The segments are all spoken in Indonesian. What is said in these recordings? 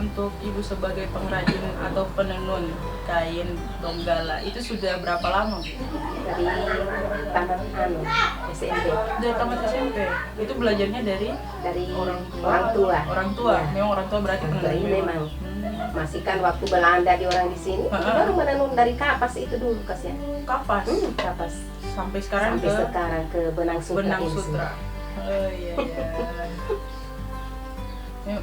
untuk Ibu sebagai pengrajin atau penenun kain Donggala itu sudah berapa lama, Bu? Dari tamat SMP. Dari tamat SMP. Itu belajarnya dari Orang orang tua. tua. Ya. Memang orang tua berarti Orang tua penenun ini memang. Masih kan waktu Belanda di orang di sini, baru menenun dari kapas itu dulu kasih. Kapas. Kapas. Sampai sekarang ke benang sutra. benang ini sutra. sih. Oh iya iya.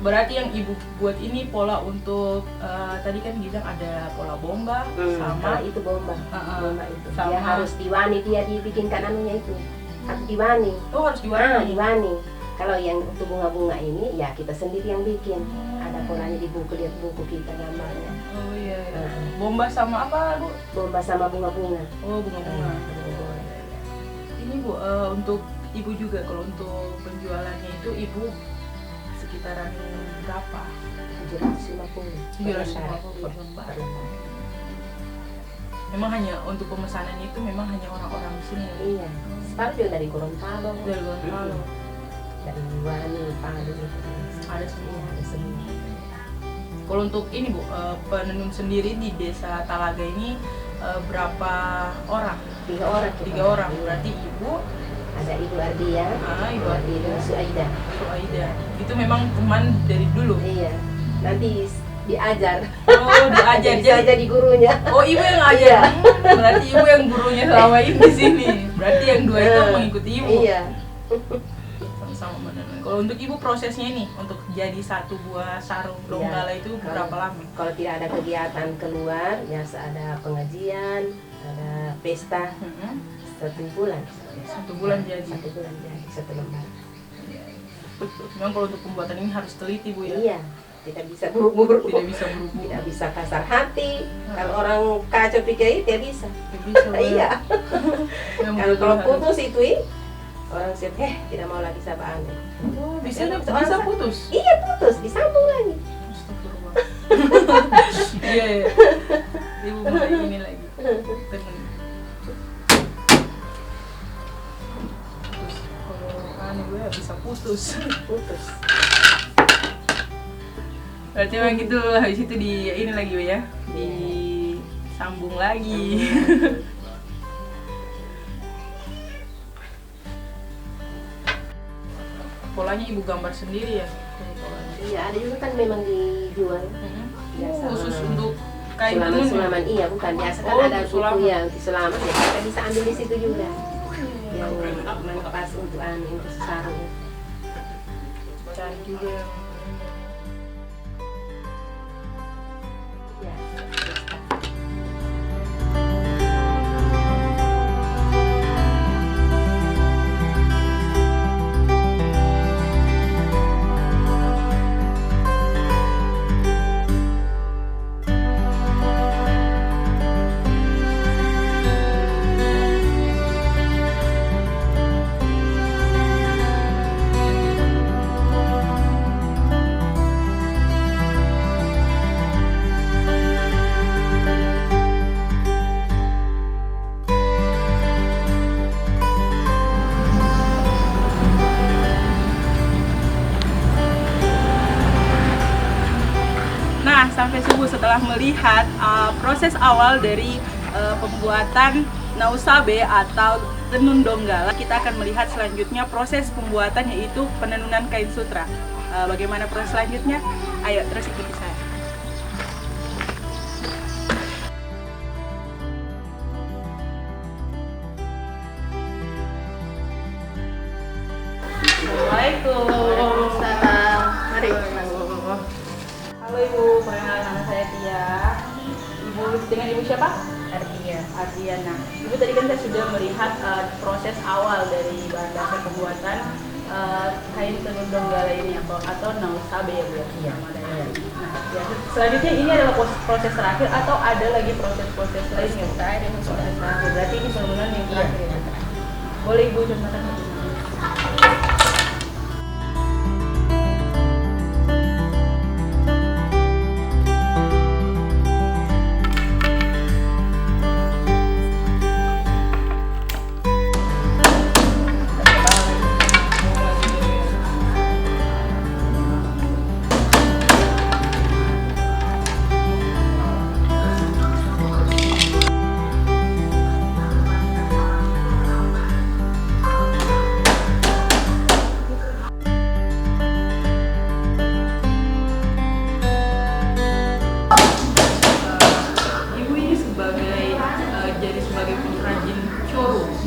Berarti yang Ibu buat ini pola untuk tadi kan bilang ada pola bomba sama Kalau itu bomba. Bomba itu. Sama- Dia harus diwani, dia dibikinkan anunya itu. Harus diwani. oh harus diwarnai. Diwani. Kalau yang untuk bunga-bunga ini ya kita sendiri yang bikin. Ada polanya di buku, lihat buku kita gambarnya. Oh iya. Iya. Bomba sama apa, Bu? Bomba sama bunga-bunga. Oh bunga-bunga. Ini Bu untuk Ibu juga kalau untuk penjualannya itu Ibu sekitaran berapa? 750. 750 per lembar. Memang hanya untuk pemesanannya itu memang hanya orang-orang di sini ya? Iya. Separuh juga dari Gorontalo. Dari Gorontalo. Dari Wani, Palu itu. Ada semua. Iya, ada semua. Kalau untuk ini Bu, penenun sendiri di desa Talaga ini berapa orang? 3 orang. 3 orang. Berarti Ibu, Ada Ibu Ardia. Ibu Ardia, Suaida. Suaida. Itu memang teman dari dulu. Iya. Nanti diajar. Oh, diajar Saya jadi gurunya. Oh, Ibu yang ngajar. Berarti Ibu yang gurunya selama ini di sini. Berarti yang dua itu mengikuti Ibu. Iya. Sama menenun. Kalau untuk Ibu prosesnya ini untuk jadi satu buah sarung Donggala itu berapa lama? Kalau tidak ada kegiatan keluar, biasa ada pengajian, ada pesta, 1 bulan. 1 bulan jadi. 1 bulan jadi 1 lembar. Memang kalau untuk pembuatan ini harus teliti Bu ya. Iya, tidak bisa buru-buru. Tidak bisa buru-buru. Tidak bisa kasar hati. Kalau orang kacau pikir tidak bisa. Tidak bisa. Bu. Iya. Memang Kalau harus- putus itu orang siap, tidak mau lagi sabaan. Oh, bisa Iya, bisa putus. Iya putus, disambung lagi. Astagfirullah. Iya iya. Ibu mau ini lagi. Tenun. Putus. Kalau aneh gue bisa putus. Putus. Berarti memang gitu habis itu di ini lagi Bu ya. Disambung lagi. Polanya Ibu gambar sendiri ya? Iya, ada juga kan memang dijual. Biasa. Khusus untuk kain tenun. Sulaman iya, bukan biasa kan Oh, ada sulaman. buku yang di sulaman ya kita bisa ambil di situ juga. Yang pas untuk untuk sarung. Cari juga yang Ya. Nah, sampai subuh setelah melihat proses awal dari pembuatan nausabe atau tenun Donggala, kita akan melihat selanjutnya proses pembuatan yaitu penenunan kain sutra. Bagaimana proses selanjutnya? Ayo terus ikuti saya. Assalamualaikum. Mari. Halo Ibu, perkenalkan nama saya Tia. Ibu dengan Ibu siapa? Ardia. Ardiana. Ibu tadi kan saya sudah melihat proses awal dari bahan dasar pembuatan kain tenun Donggala ini atau nausabe ya Bu ya. Iya. Namanya. Nah, ya, selanjutnya ini adalah proses terakhir atau ada lagi proses-proses lainnya? Proses terakhir. Berarti ini penenunan yang terakhir ya. Boleh Ibu contohkan bagaimana?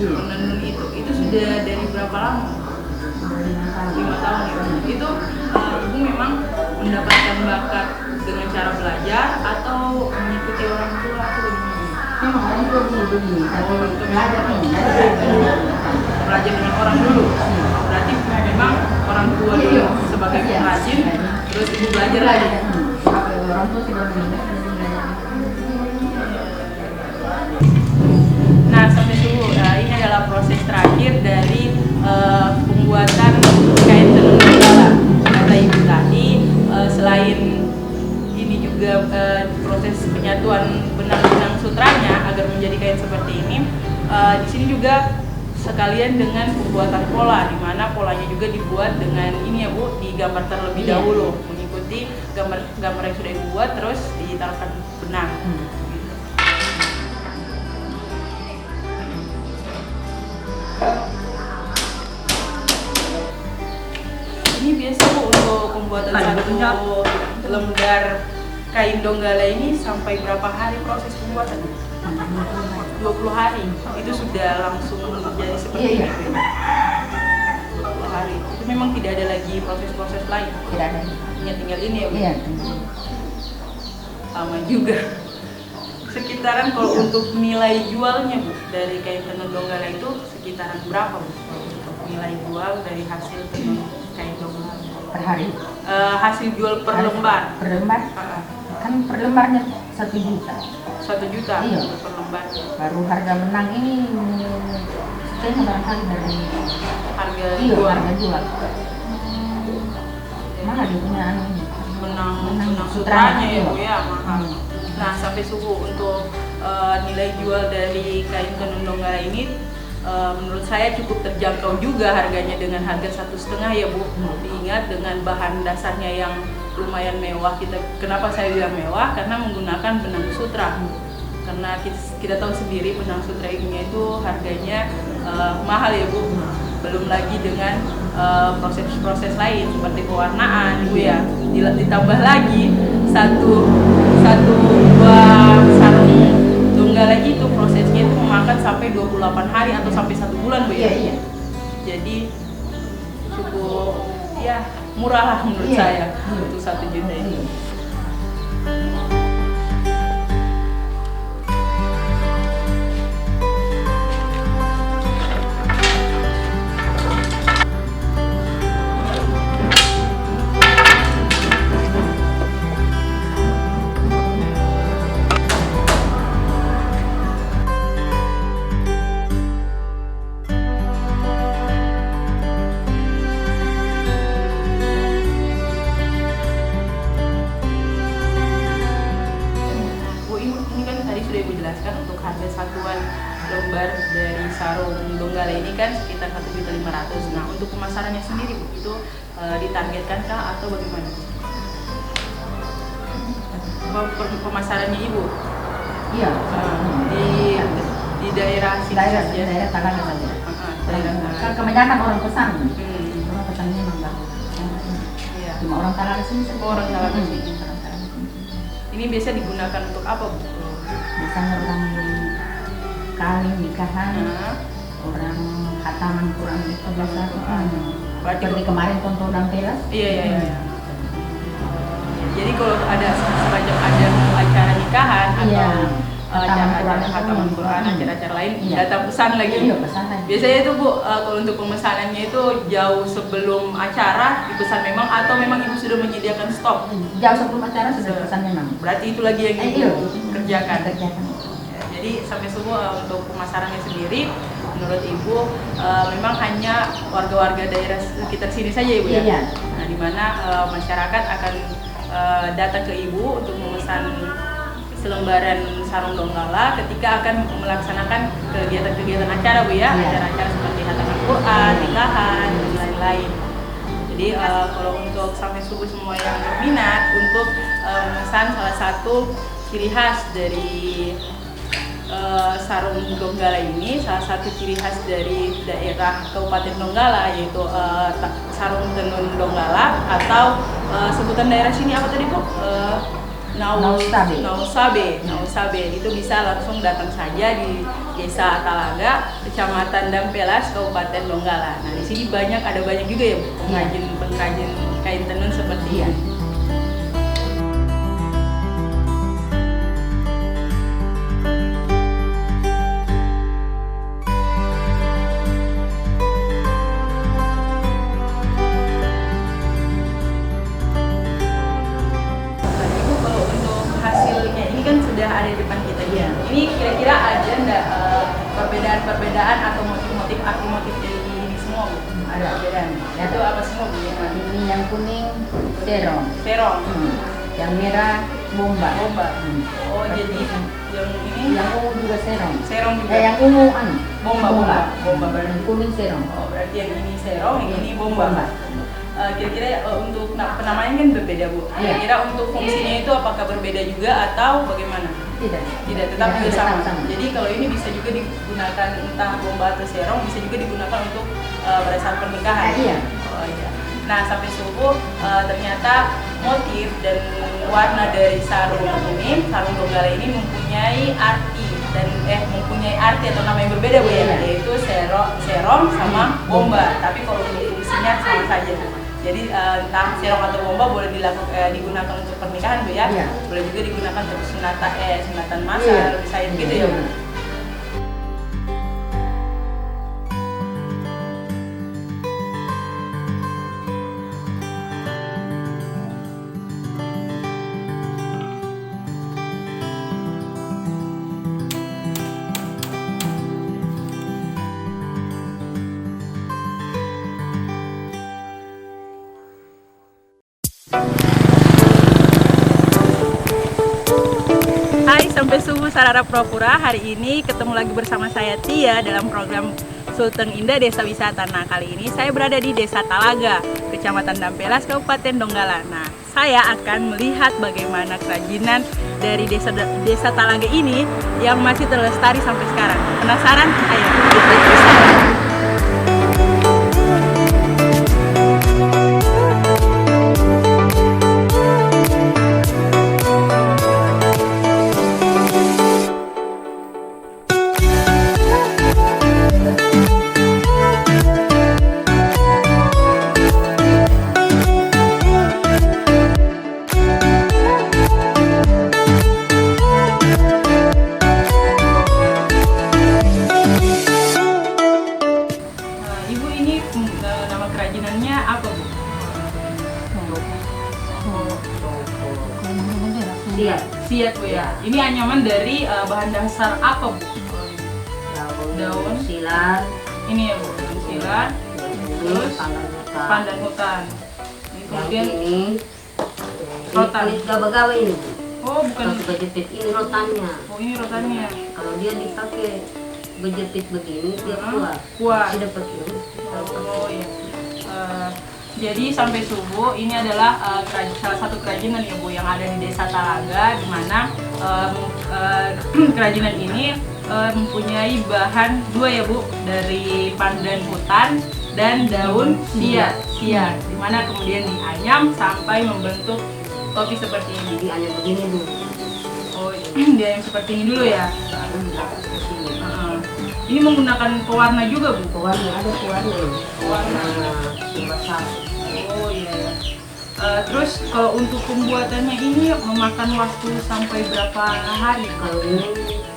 menenun itu sudah dari berapa lama? 5 tahun ya. Itu ibu memang mendapatkan bakat dengan cara belajar atau mengikuti orang tua atau bagaimana? Memang orang tua beli, tapi belajar Belajar dengan orang dulu. Berarti memang orang tua dulu sebagai pengrajin, terus ibu belajar lagi. Orang tua sudah belajar. Nah, sampai suhu, ini adalah proses terakhir dari pembuatan kain tenun donggala. Kata ibu tadi, selain ini juga proses penyatuan benang-benang sutranya agar menjadi kain seperti ini, di sini juga sekalian dengan pembuatan pola, di mana polanya juga dibuat dengan ini ya Bu, digambar terlebih dahulu, mengikuti gambar yang sudah dibuat, terus ditaruhkan benang. Ini biasa Bu untuk pembuatan satu lembar kain donggala ini sampai berapa hari proses pembuatan? 20 hari. Itu sudah langsung jadi seperti ini. 20 hari. Itu memang tidak ada lagi proses-proses lain. Tidak ada. Hanya tinggal ini ya Bu. Iya. Sama juga. Sekitaran kalau untuk nilai jualnya Bu dari kain tenun donggala itu sekitaran berapa Bu? Untuk nilai jual dari hasil tenun kain donggala Per hari. Hasil jual per lembar. Per lembar? Kan per lembarnya 1 juta. 1 juta Iya. per lembar. Baru harga menang ini setengah barangkali dari Harga jual. jual. Harga jual. Mahal dia punya anu ini. Benang sutranya, sutranya ya iya. Bu ya, mahal. Nah, sampai suhu untuk nilai jual dari kain tenun donggala ini menurut saya cukup terjangkau juga harganya dengan harga 1,5 ya Bu. Diingat dengan bahan dasarnya yang lumayan mewah. Kenapa saya bilang mewah? Karena menggunakan benang sutra. Karena kita tahu sendiri benang sutra ini itu harganya mahal ya Bu. Belum lagi dengan proses-proses lain seperti pewarnaan Bu ya. Ditambah lagi satu buah sarung donggala itu prosesnya itu memakan sampai 28 hari atau sampai 1 bulan Bu ya. Iya. Jadi cukup ya murah lah menurut saya untuk 1 juta ini. Ibu jelaskan untuk harga satuan lembar dari sarung donggala ini kan sekitar 1.500.000. Nah, untuk pemasarannya sendiri Bu, itu ditargetkankah atau bagaimana? Pemasarannya Ibu? Iya. Di daerah sini saja. Daerah Talaga saja. Daerah Kan kebanyakan orang pesan. Hmm. Orang pesannya memang bagus. Iya. Cuma orang Talaga sini. Orang Talaga sini. Orang Talaga sini. Ini biasa digunakan untuk apa Bu? Misalnya orang kawin nikahan, orang khataman Quran itu biasa. Berarti Seperti kemarin contoh Dampelas. Iya. Jadi kalau ada semacam ada acara nikahan atau acara khataman Quran, acara-acara lain, datang pesan lagi. Iya, pesan lagi. Biasanya itu Bu, kalau untuk pemesanannya itu jauh sebelum acara dipesan memang atau memang Ibu sudah menyediakan stok? Jauh sebelum acara sudah pesan memang. Berarti itu lagi yang Ibu kerjakan. Ya, jadi sampai semua untuk pemasarannya sendiri, menurut Ibu memang hanya warga-warga daerah sekitar sini saja Ibu ya? Iya. Nah, di mana masyarakat akan datang ke Ibu untuk memesan selembaran sarung donggala ketika akan melaksanakan kegiatan-kegiatan acara Bu ya, acara-acara seperti khataman Quran, nikahan, dan lain-lain. Jadi kalau untuk sampai subuh semua yang berminat untuk memesan salah satu ciri khas dari sarung donggala ini, salah satu ciri khas dari daerah Kabupaten Donggala yaitu sarung tenun donggala atau sebutan daerah sini apa tadi Bu? Nausabe itu bisa langsung datang saja di Desa Talaga, Kecamatan Dampelas, Kabupaten Donggala. Nah, di sini ada banyak juga ya Bu, pengrajin kain tenun seperti ini. Ada di depan kita ya. Ini kira-kira ada enggak perbedaan atau motif-motif arti motif dari ini semua Bu? Ada perbedaan. Itu apa semua Bu? Ini yang kuning serong. Serong. Yang merah bomba. Bomba. Oh, jadi yang ini yang ungu juga serong. Serong juga. Yang ungu Bomba berarti. Kuning serong. Oh, berarti yang ini serong, yang ini bomba. Kira-kira untuk penamanya kan berbeda Bu. Kira-kira untuk fungsinya itu apakah berbeda juga atau bagaimana? Tidak, tetap juga sama. Jadi kalau ini bisa juga digunakan entah bomba atau serong, bisa juga digunakan untuk pada saat pernikahan. Iya. Oh iya. Nah, sampai subuh ternyata motif dan warna dari sarung Donggala ini mempunyai arti atau nama yang berbeda Bu ya, yaitu serong sama bomba. Tapi kalau untuk fungsinya sama saja. Jadi entah serong atau bomba boleh digunakan untuk pernikahan Bu ya. Boleh juga digunakan untuk sunatan masal, said gitu ya Bu. Hai, sampai subuh Sarara Purwopura. Hari ini ketemu lagi bersama saya Tia dalam program Sulteng Indah Desa Wisata. Nah, kali ini saya berada di Desa Talaga, Kecamatan Dampelas, Kabupaten Donggala. Nah, saya akan melihat bagaimana kerajinan dari desa Talaga ini yang masih terlestari sampai sekarang. Penasaran? Ayo, kita bisa. Kerajinannya apa Bu? Siat Bu ya. Ini anyaman dari bahan dasar apa Bu? Daun silar. Ini ya Bu, daun silar. Terus pandan hutan. Ini kemudian ini rotan. Gaba-gaba ini. Oh, bukan berjepit ini rotannya. Oh, ini rotannya. Kalau dia dipakai berjepit begini dia kuat. Sudah pakai. Oh iya. Jadi sampai subuh ini adalah salah satu kerajinan ya Bu yang ada di Desa Talaga, di mana kerajinan ini mempunyai bahan dua ya Bu, dari pandan hutan dan daun siat, di mana kemudian dianyam sampai membentuk topi seperti ini. Dianyam begini dulu. Oh, dianyam seperti ini dulu ya. Ini menggunakan pewarna juga Bu? Pewarna, ada pewarna. Pewarna basah. Oh iya. Terus kalau untuk pembuatannya ini memakan waktu sampai berapa hari? Kalau ini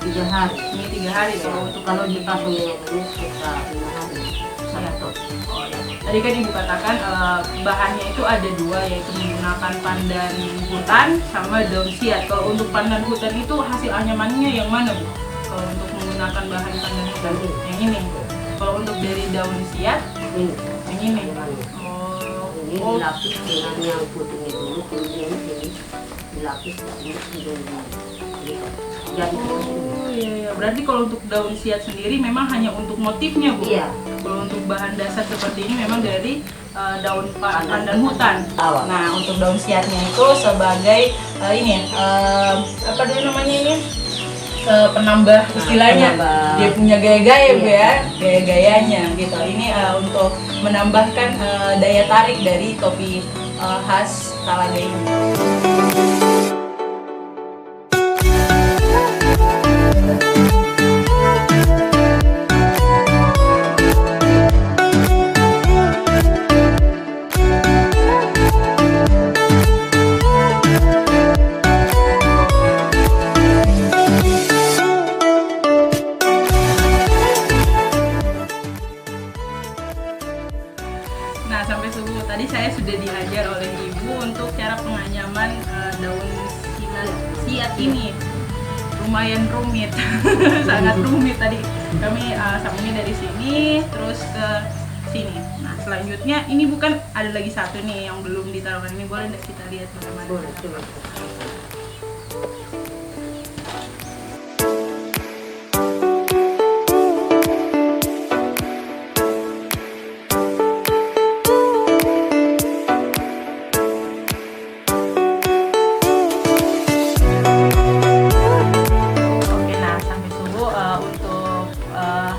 3 hari. Ini 3 hari. Kalau dipasang ini sekitar 5 hari. Oh, iya. Tadi kan Ibu katakan bahannya itu ada dua, yaitu menggunakan pandan hutan sama daun siat. Kalau untuk pandan hutan itu hasil anyamannya yang mana Bu? Kalau untuk menggunakan bahan pandan hutan yang ini. Kalau untuk dari daun siat yang ini. Ini dilapis dengan yang putihnya dulu, kemudian ini dilapis jadi. Oh iya. Berarti kalau untuk daun siat sendiri memang hanya untuk motifnya Bu? Iya. Kalau untuk bahan dasar seperti ini memang dari daun pandan hutan. Nah, untuk daun siatnya itu sebagai apa dulu namanya ini? Penambah istilahnya, dia punya gaya-gaya Bu ya, gaya-gayanya gitu. Ini untuk menambahkan daya tarik dari topi khas Talaga ini. lumayan rumit, sangat rumit. Tadi kami sambungnya dari sini terus ke sini. Nah selanjutnya ini bukan ada lagi satu nih yang belum ditaruhkan, ini boleh nggak kita lihat bagaimana? Boleh, coba. Oke, nah sampai suhu untuk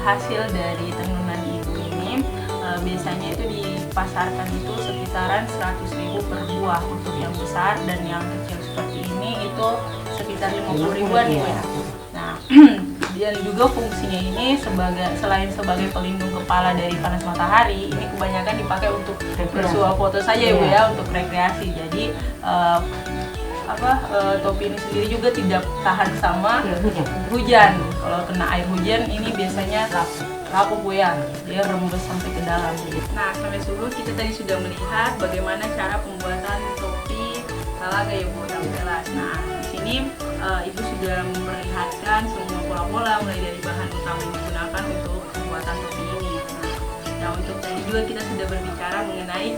hasil dari tenunan ibu ini biasanya itu dipasarkan itu sekitaran 100.000 per buah untuk yang besar, dan yang kecil seperti ini itu sekitar 50.000-an ya. Nah, dan juga fungsinya ini selain sebagai pelindung kepala dari panas matahari, ini kebanyakan dipakai untuk bersuah foto saja ya Bu ya, untuk rekreasi. Jadi topi ini sendiri juga tidak tahan sama hujan. Kalau kena air hujan ini biasanya rapuh Bu ya, dia rembes sampai ke dalam. Nah sampai suhu kita tadi sudah melihat bagaimana cara pembuatan topi talaga ya Bu, yang jelas. Nah di sini ibu sudah memperlihatkan semua pola-pola mulai dari bahan utama yang digunakan untuk pembuatan topi ini. Nah untuk tadi juga kita sudah berbicara mengenai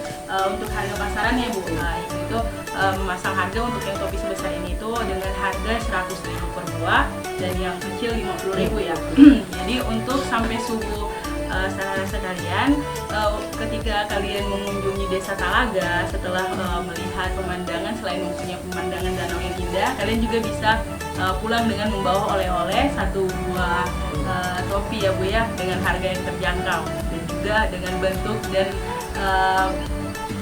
untuk harga pasarannya Bu. Nah itu memasang harga untuk yang topi sebesar ini itu dengan harga 100.000 per buah, dan yang kecil 50.000 ya. Jadi untuk sampai suhu saudara sekalian, ketika kalian mengunjungi Desa Talaga, setelah melihat pemandangan, selain mempunyai pemandangan danau yang indah, kalian juga bisa pulang dengan membawa oleh-oleh satu buah topi ya Bu ya, dengan harga yang terjangkau, dan juga dengan bentuk dan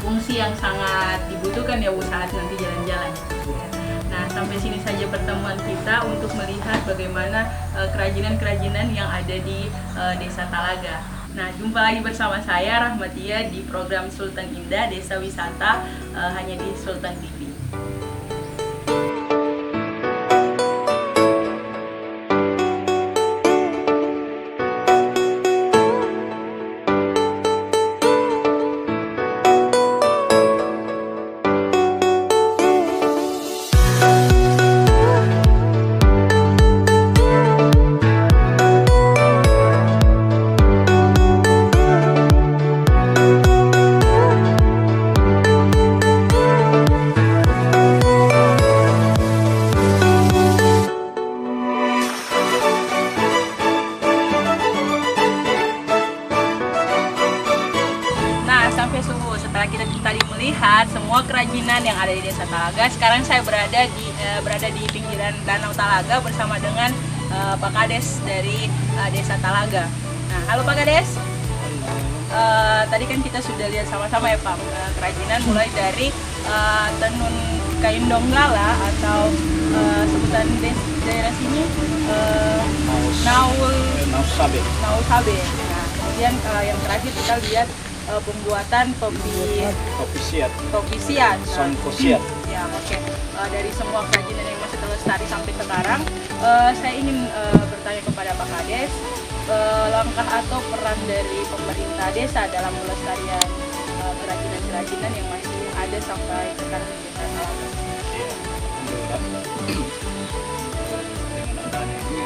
fungsi yang sangat dibutuhkan ya Bu saat nanti jalan-jalan. Nah sampai sini saja pertemuan kita untuk melihat bagaimana kerajinan-kerajinan yang ada di Desa Talaga. Nah jumpa lagi bersama saya Rahmatia di program Sultan Indah Desa Wisata hanya di Sultan TV. Setelah kita tadi melihat semua kerajinan yang ada di Desa Talaga, sekarang saya berada di pinggiran Danau Talaga bersama dengan Pak Kades dari Desa Talaga. Nah, halo Pak Kades. Tadi kan kita sudah lihat sama-sama ya Pak, kerajinan mulai dari tenun kain donggala atau sebutan daerah sini Nausabe. Nah, kemudian yang terakhir kita lihat pembuatan topi siat, songko siat. Ya, oke. Dari semua kerajinan yang masih terlestari sampai sekarang, saya ingin bertanya kepada Pak Kades, langkah atau peran dari pemerintah desa dalam pelestarian kerajinan-kerajinan yang masih ada sampai sekarang di Desa Talaga. Ya, dengan adanya ini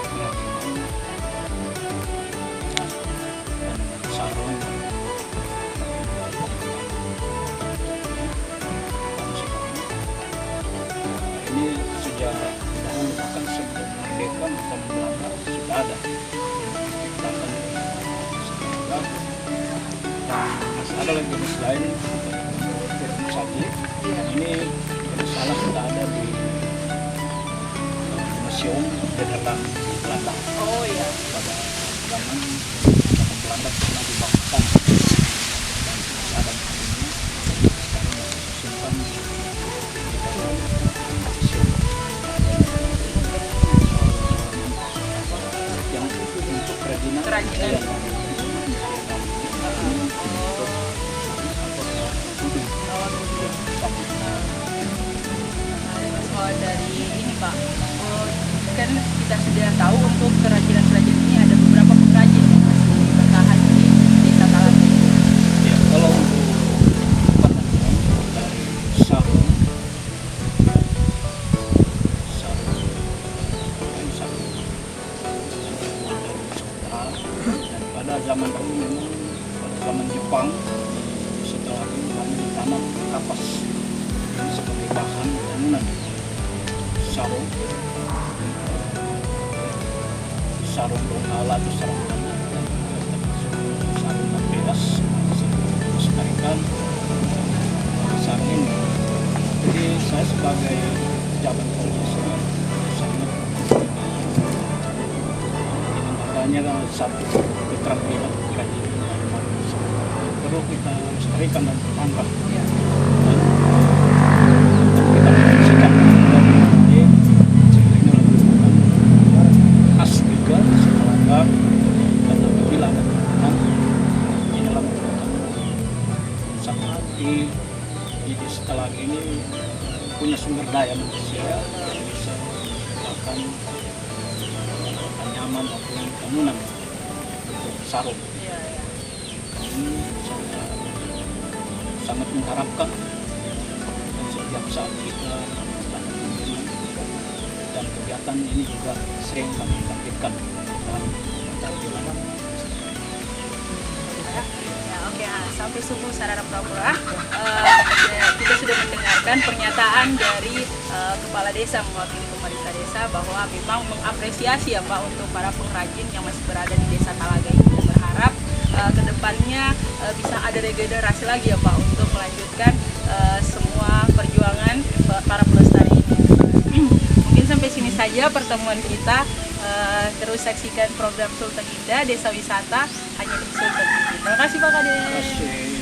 sarung ini sejak dahulu bahkan sebelum merdeka tahun Belanda sudah ada. Masih ada lagi jenis lain saji. Ini salah sudah ada di museum Denderlang Belanda. Oh iya. Pada zaman Belanda pernah dibangunkan dan ada di sini. Sekarang masih disimpan di museum. Yang untuk kerajinan. Dari ini Pak, kan kita sudah tahu untuk kerajinan-kerajinan ini ada beberapa pengrajin yang masih bertahan di Desa Talaga. Ya, kalau untuk dari sarung zaman dahulu memang pada zaman Jepang setelah itu kami ditanam kapas ini sebagai bahan bangunan sarung donggala atau sarung tanah dan sarung beras melestarikan sarung ini. Jadi saya sebagai pejabat polisi sangat dengan adanya satu keterampilan kerajinan perlu kita lestarikan dan bertambah. Kita menyaksikan jadi ini khas juga setelah dan apabila ada kebutuhan di dalam sangat di setelah ini punya sumber daya manusia yang bisa melakukan anyaman maupun bangunan untuk sarung. Ini saya sangat mengharapkan dan setiap saat kita melakukan kunjungan dan kegiatan ini juga sering kami tampilkan dalam tampilan. Oke, sampai subuh Sarana Pura-Pura. Kita sudah mendengarkan pernyataan dari Kepala Desa mewakili pemerintah desa bahwa memang mengapresiasi ya Pak untuk para pengrajin yang masih berada di Desa Talaga ini, dan berharap kedepannya bisa ada regenerasi lagi ya Pak untuk melanjutkan semua perjuangan para pelestari ini. Mungkin sampai sini saja pertemuan kita. Terus saksikan program Sultan Indah Desa Wisata hanya di Sultan TV. Terima kasih Pak Kades. Terima kasih.